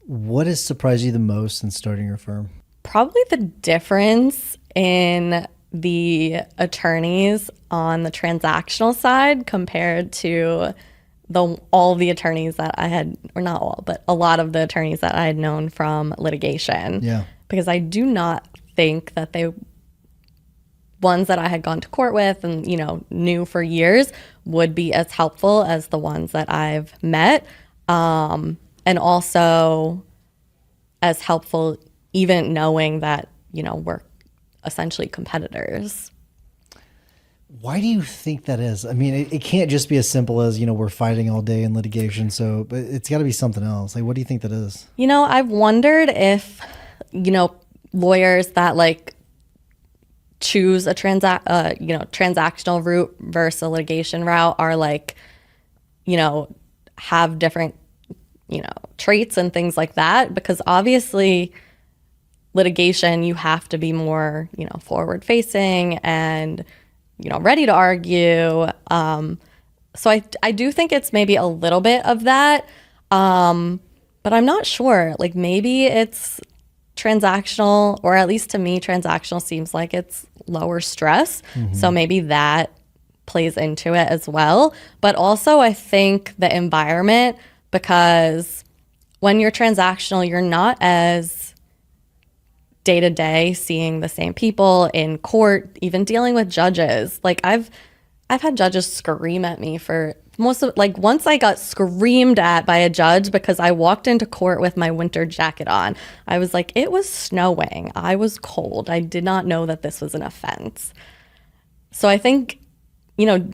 What has surprised you the most in starting your firm? Probably the difference in the attorneys on the transactional side compared to the all the attorneys that I had, or not all, but a lot of the attorneys that I had known from litigation. Yeah. Because I do not think that they ones that I had gone to court with and, knew for years would be as helpful as the ones that I've met. And also as helpful, even knowing that, we're essentially competitors. Why do you think that is? I mean, it can't just be as simple as, we're fighting all day in litigation. So, but it's got to be something else. Like, what do you think that is? I've wondered if, lawyers that choose a transactional route versus a litigation route are have different, traits and things like that, because obviously litigation, you have to be more, forward facing and, ready to argue. So I do think it's maybe a little bit of that. But I'm not sure. Like maybe it's transactional, or at least to me, transactional seems like it's lower stress. So maybe that plays into it as well. But also I think the environment, because when you're transactional, you're not as day to day seeing the same people in court, even dealing with judges. Like I've had judges scream at me for most of, once I got screamed at by a judge because I walked into court with my winter jacket on. I was like, it was snowing. I was cold. I did not know that this was an offense. So I think,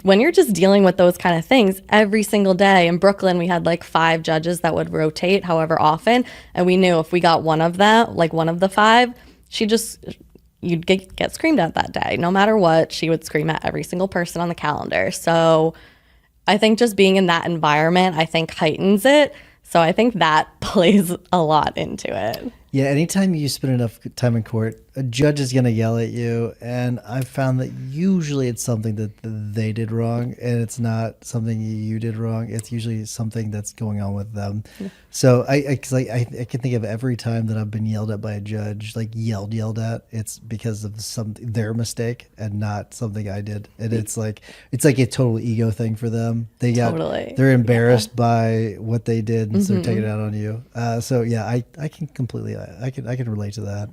when you're just dealing with those kind of things every single day in Brooklyn, we had 5 judges that would rotate however often. And we knew if we got one of them, one of the 5, you'd get screamed at that day. No matter what, she would scream at every single person on the calendar. So I think just being in that environment, I think heightens it. So I think that plays a lot into it. Yeah, anytime you spend enough time in court, a judge is going to yell at you. And I've found that usually it's something that they did wrong, and it's not something you did wrong. It's usually something that's going on with them. Yeah. So I can think of every time that I've been yelled at by a judge, yelled at, it's because of their mistake and not something I did. And it's like a total ego thing for them. They're embarrassed by what they did, and so they're taking it out on you. So yeah, I can relate to that.